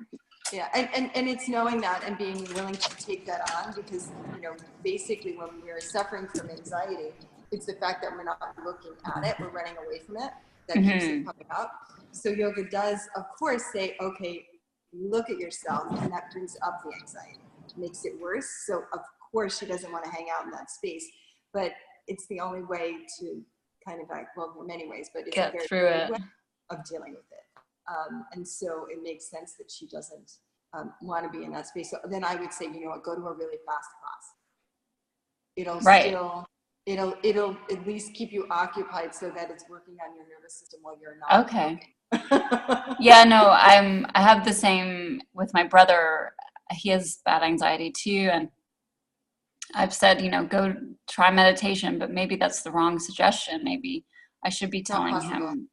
And it's knowing that and being willing to take that on, because, basically when we're suffering from anxiety, it's the fact that we're not looking at it, we're running away from it, that keeps it coming up. So yoga does, of course, say, okay, look at yourself, and that brings up the anxiety, makes it worse. So of course she doesn't want to hang out in that space, but it's the only way to kind of, like, well, there are many ways, but it's get a very through it way of dealing with it. And so it makes sense that she doesn't want to be in that space. So then I would say, go to a really fast class. It'll at least keep you occupied so that it's working on your nervous system while you're not. Okay. Yeah, no, I have the same with my brother. He has bad anxiety too, and I've said, go try meditation, but maybe that's the wrong suggestion. Maybe I should be telling him.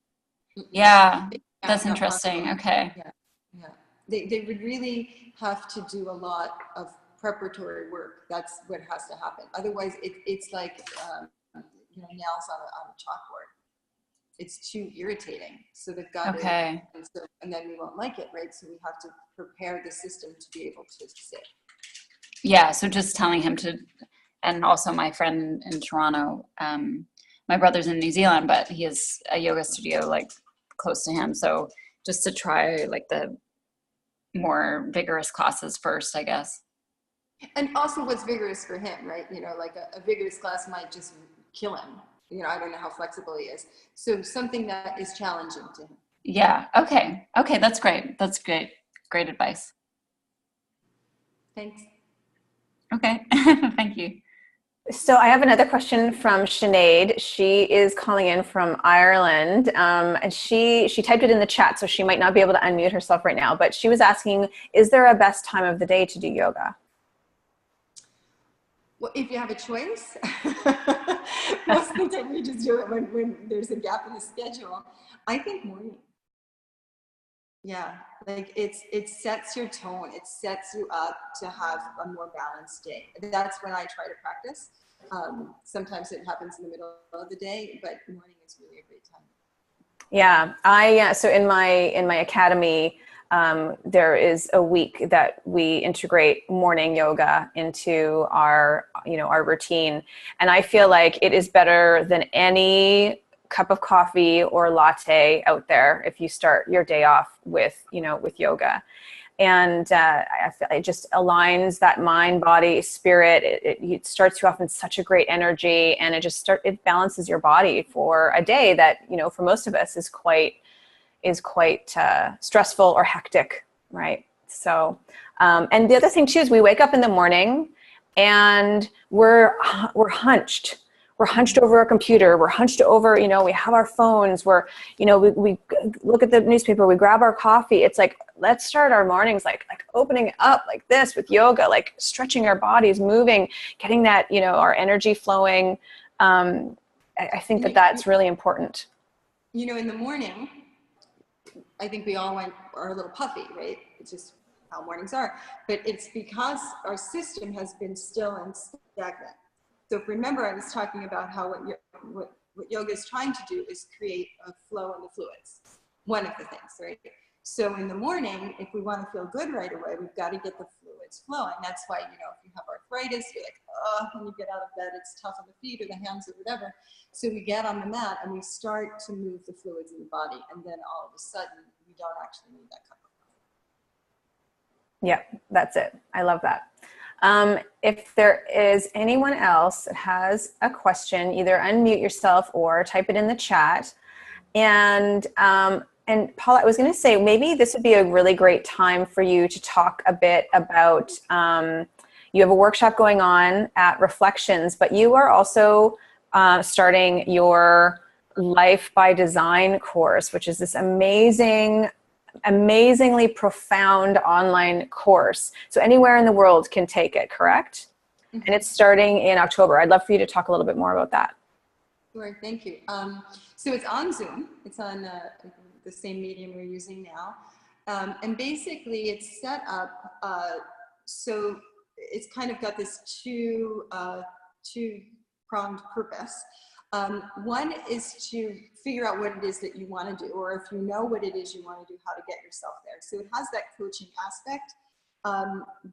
Yeah, that's interesting. Okay. Yeah. They would really have to do a lot of preparatory work. That's what has to happen. Otherwise, it's like nails on a chalkboard. It's too irritating. So they've got to, and then we won't like it, right? So we have to prepare the system to be able to sit. Yeah, so just telling him to, and also my friend in Toronto, my brother's in New Zealand, but he has a yoga studio like close to him. So just to try like the more vigorous classes first, I guess. And also what's vigorous for him, right? Like a vigorous class might just kill him. I don't know how flexible he is. So something that is challenging to him. Yeah. Okay. That's great. That's great. Great advice. Thanks. Okay. Thank you. So I have another question from Sinead. She is calling in from Ireland, and she typed it in the chat, so she might not be able to unmute herself right now, but she was asking, is there a best time of the day to do yoga? Well, if you have a choice, most of the time we just do it when there's a gap in the schedule. I think morning. Yeah, like it sets your tone. It sets you up to have a more balanced day. That's when I try to practice. Sometimes it happens in the middle of the day, but morning is really a great time. Yeah, so in my academy, there is a week that we integrate morning yoga into our routine, and I feel like it is better than any cup of coffee or latte out there if you start your day off with yoga. And I feel it just aligns that mind, body, spirit. It starts you off in such a great energy, and it balances your body for a day that, for most of us is quite stressful or hectic, right? So, and the other thing too is we wake up in the morning and we're hunched. We're hunched over a computer. We're hunched over, we have our phones. We look at the newspaper. We grab our coffee. It's like, let's start our mornings like opening up like this with yoga, like stretching our bodies, moving, getting that, our energy flowing. I think that's really important. In the morning, I think we all are a little puffy, right? It's just how mornings are. But it's because our system has been still and stagnant. So if remember, I was talking about how what yoga is trying to do is create a flow in the fluids. One of the things, right? So in the morning, if we want to feel good right away, we've got to get the fluids flowing. That's why, if you have arthritis, you're like, oh, when you get out of bed, it's tough on the feet or the hands or whatever. So we get on the mat and we start to move the fluids in the body. And then all of a sudden, we don't actually need that cup of coffee. Yeah, that's it. I love that. If there is anyone else that has a question, either unmute yourself or type it in the chat. And Paula, I was going to say, maybe this would be a really great time for you to talk a bit about, you have a workshop going on at Reflections, but you are also starting your Life by Design course, which is this amazingly profound online course. So anywhere in the world can take it, correct? Mm-hmm. And it's starting in October. I'd love for you to talk a little bit more about that. Sure, thank you. So it's on Zoom. It's on the same medium we're using now. And basically it's set up so it's kind of got this two-pronged purpose. One is to figure out what it is that you want to do, or if you know what it is you want to do, how to get yourself there. So it has that coaching aspect.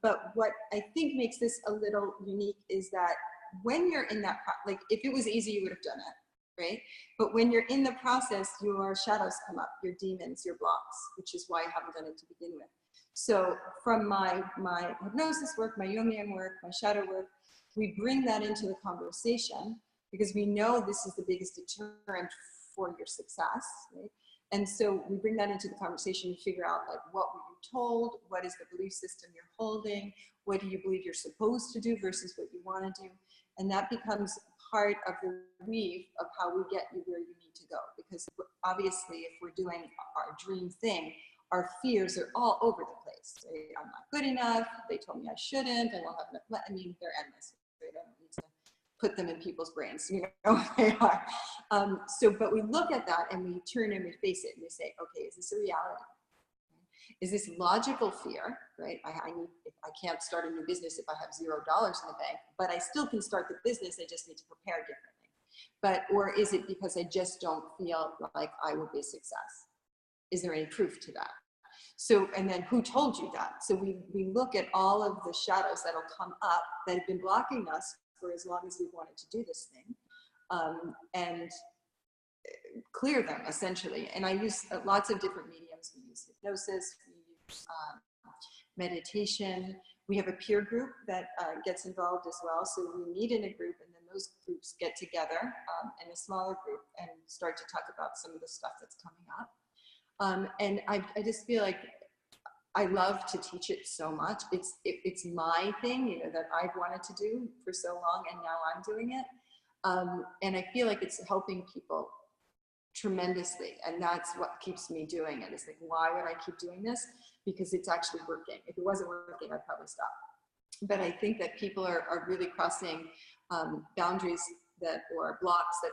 But what I think makes this a little unique is that when you're in that, like if it was easy, you would have done it, right? But when you're in the process, your shadows come up, your demons, your blocks, which is why I haven't done it to begin with. So from my hypnosis work, my Yomian work, my shadow work, we bring that into the conversation because we know this is the biggest deterrent for your success, right? And so we bring that into the conversation and figure out like what were you told, what is the belief system you're holding, what do you believe you're supposed to do versus what you want to do, and that becomes part of the weave of how we get you where you need to go. Because obviously, if we're doing our dream thing, our fears are all over the place. Right? I'm not good enough. They told me I shouldn't. I won't have enough. I mean, they're endless. Right? I don't need to put them in people's brains. You know they are. But we look at that and we turn and we face it and we say, okay, is this a reality? Is this logical fear, right? I can't start a new business if I have $0 in the bank, but I still can start the business. I just need to prepare differently. Or is it because I just don't feel like I will be a success? Is there any proof to that? So, and then who told you that? So we look at all of the shadows that'll come up that have been blocking us for as long as we've wanted to do this thing, and clear them essentially. And I use lots of different mediums. We use hypnosis, we use meditation. We have a peer group that gets involved as well. So we meet in a group and then those groups get together in a smaller group and start to talk about some of the stuff that's coming up. And I just feel like I love to teach it so much. It's my thing, that I've wanted to do for so long, and now I'm doing it. And I feel like it's helping people tremendously, and that's what keeps me doing it. It's like, why would I keep doing this? Because it's actually working. If it wasn't working, I'd probably stop. but I think that people are really crossing boundaries or blocks that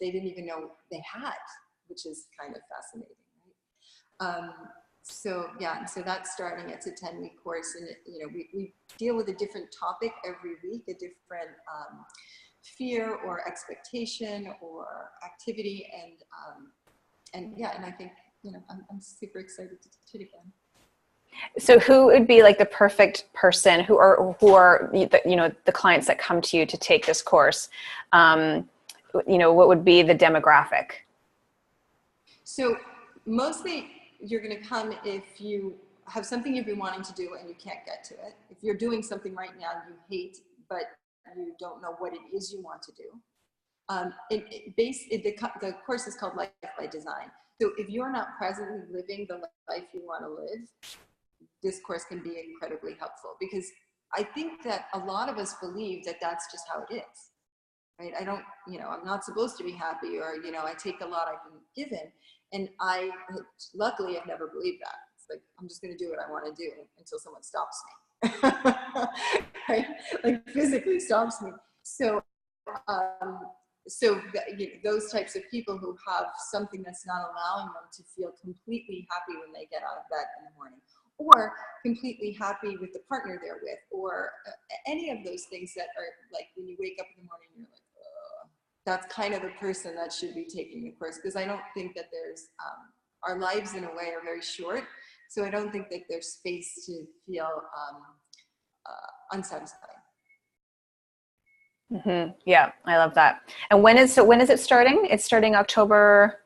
they didn't even know they had, which is kind of fascinating, right? So yeah, so that's starting. It's a 10-week course, and we deal with a different topic every week, a different fear or expectation or activity, and I think I'm super excited to teach it again. So who would be like the perfect person who are the clients that come to you to take this course? What would be the demographic? So mostly you're going to come if you have something you've been wanting to do and you can't get to it. If you're doing something right now you hate, but you don't know what it is you want to do. The course is called Life by Design. So if you're not presently living the life you want to live, this course can be incredibly helpful, because I think that a lot of us believe that that's just how it is, right? I'm not supposed to be happy, or, I take a lot I've been given. And I luckily have never believed that. It's like, I'm just going to do what I want to do until someone stops me, right? Like physically stops me. So, those types of people who have something that's not allowing them to feel completely happy when they get out of bed in the morning, or completely happy with the partner they're with, or any of those things that are like when you wake up in the morning, you're like, ugh. That's kind of the person that should be taking the course, because I don't think that there's, our lives in a way are very short, so I don't think that there's space to feel unsatisfied. Mm-hmm. Yeah, I love that. And when is it starting? It's starting October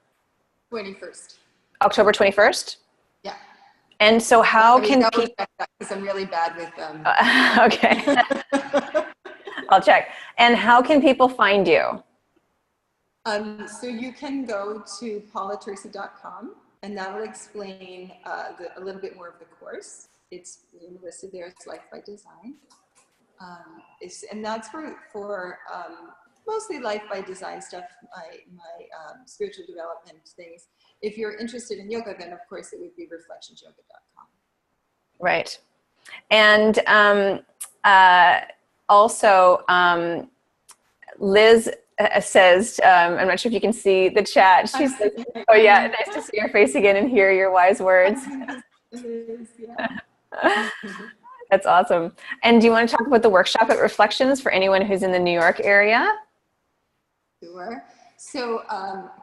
21st. October 21st? Yeah. And so how can people, because I'm really bad with them. Okay. I'll check. And how can people find you? So you can go to paulatursi.com, and that will explain a little bit more of the course. It's listed there. It's Life by Design. And that's for mostly Life by Design stuff, my spiritual development things. If you're interested in yoga, then of course it would be reflectionsyoga.com. Right. And also, Liz says, I'm not sure if you can see the chat. She says, oh yeah, nice to see your face again and hear your wise words. It is, yeah. That's awesome. And do you want to talk about the workshop at Reflections for anyone who's in the New York area? Sure. So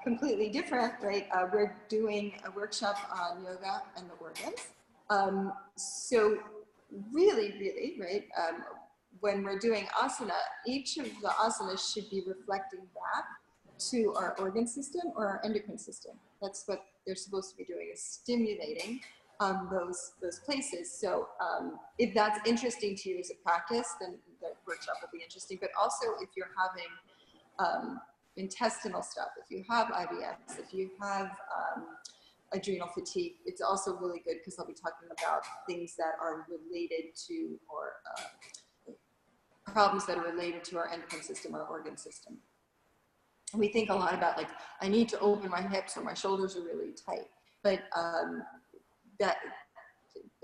completely different, right? We're doing a workshop on yoga and the organs. So really, right? When we're doing asana, each of the asanas should be reflecting back to our organ system or our endocrine system. That's what they're supposed to be doing, is stimulating those places. So if that's interesting to you as a practice, then the workshop will be interesting. But also if you're having intestinal stuff, if you have IBS, if you have adrenal fatigue, it's also really good, because I'll be talking about things that are related to, or problems that are related to our endocrine system or organ system. And we think a lot about, like, I need to open my hips or my shoulders are really tight, but that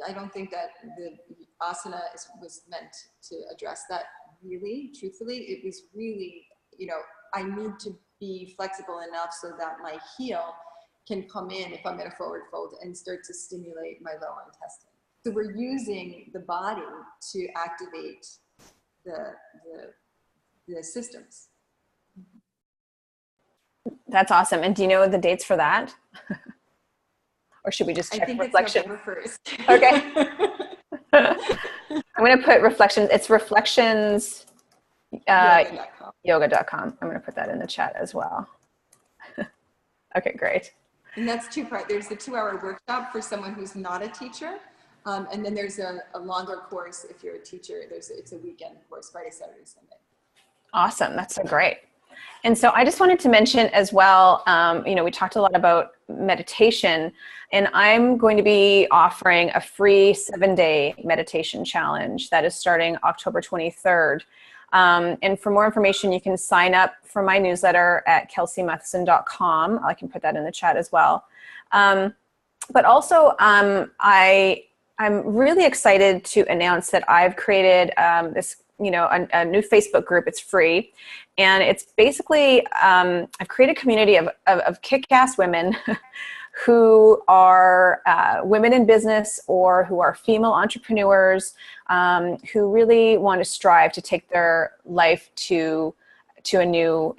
I don't think that the asana was meant to address that really, truthfully. It was really, I need to be flexible enough so that my heel can come in if I'm in a forward fold and start to stimulate my lower intestine. So we're using the body to activate the systems. That's awesome. And do you know the dates for that? Or should we just check Reflection? It's November 1st. Okay. I'm going to put Reflections. It's Reflections yoga.com. I'm going to put that in the chat as well. Okay, great. And that's two-part. There's the 2-hour workshop for someone who's not a teacher. And then there's a longer course if you're a teacher. It's a weekend course, Friday, Saturday, Sunday. Awesome. That's so great. And so I just wanted to mention as well, we talked a lot about meditation, and I'm going to be offering a free 7-day meditation challenge that is starting October 23rd. And for more information, you can sign up for my newsletter at Kelsey-Matheson.com. I can put that in the chat as well. But also, I I'm really excited to announce that I've created this, a new Facebook group. It's free. And it's basically, I've created a community of kick-ass women who are women in business or who are female entrepreneurs who really want to strive to take their life to a new,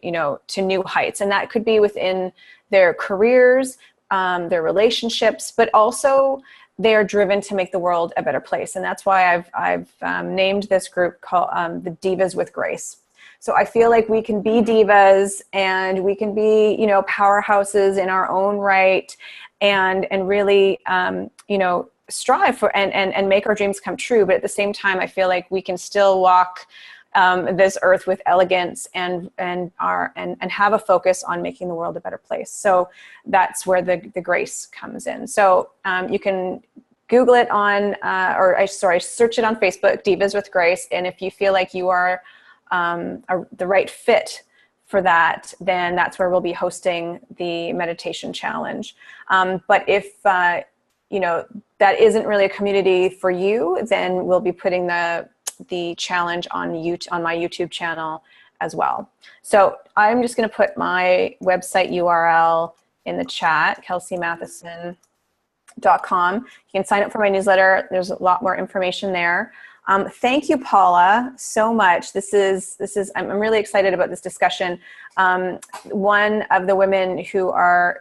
to new heights. And that could be within their careers, their relationships, but also they are driven to make the world a better place. And that's why I've named this group called the Divas with Grace. So I feel like we can be divas and we can be, powerhouses in our own right, and really, strive for and make our dreams come true. But at the same time, I feel like we can still walk this earth with elegance and have a focus on making the world a better place. So that's where the grace comes in. So you can Google it on, search it on Facebook, Divas with Grace. And if you feel like you are the right fit for that, then that's where we'll be hosting the meditation challenge. But if, that isn't really a community for you, then we'll be putting the challenge on my YouTube channel as well. So I'm just going to put my website URL in the chat, Kelsey-Matheson.com. You can sign up for my newsletter. There's a lot more information there. Thank you, Paula, so much. I'm really excited about this discussion. One of the women who are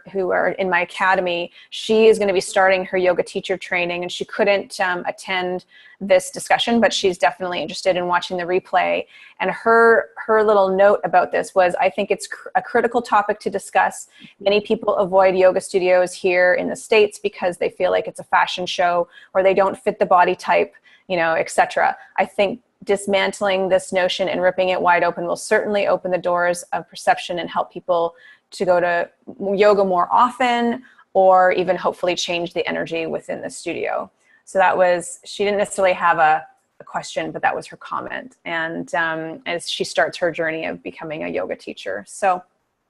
in my academy, she is going to be starting her yoga teacher training, and she couldn't attend this discussion, but she's definitely interested in watching the replay. And her little note about this was, I think it's a critical topic to discuss. Many people avoid yoga studios here in the States because they feel like it's a fashion show or they don't fit the body type, etc. I think dismantling this notion and ripping it wide open will certainly open the doors of perception and help people to go to yoga more often, or even hopefully change the energy within the studio. So she didn't necessarily have a question, but that was her comment. And as she starts her journey of becoming a yoga teacher. So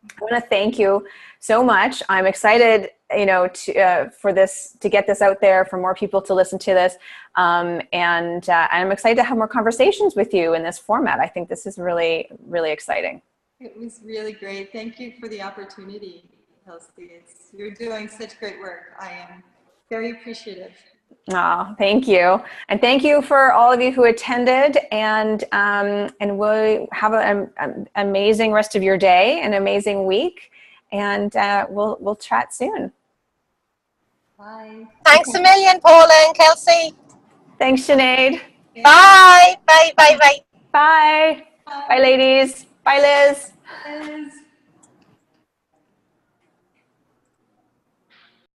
I want to thank you so much. I'm excited, for this, to get this out there, for more people to listen to this. And I'm excited to have more conversations with you in this format. I think this is really, really exciting. It was really great. Thank you for the opportunity, Kelsey. You're doing such great work. I am very appreciative. Oh, thank you. And thank you for all of you who attended, and we'll have an amazing rest of your day, an amazing week, and we'll chat soon. Bye. Thanks a million, Paula and Kelsey. Thanks, Sinead. Bye. Bye, bye, bye. Bye. Bye, ladies. Bye, Liz. Liz.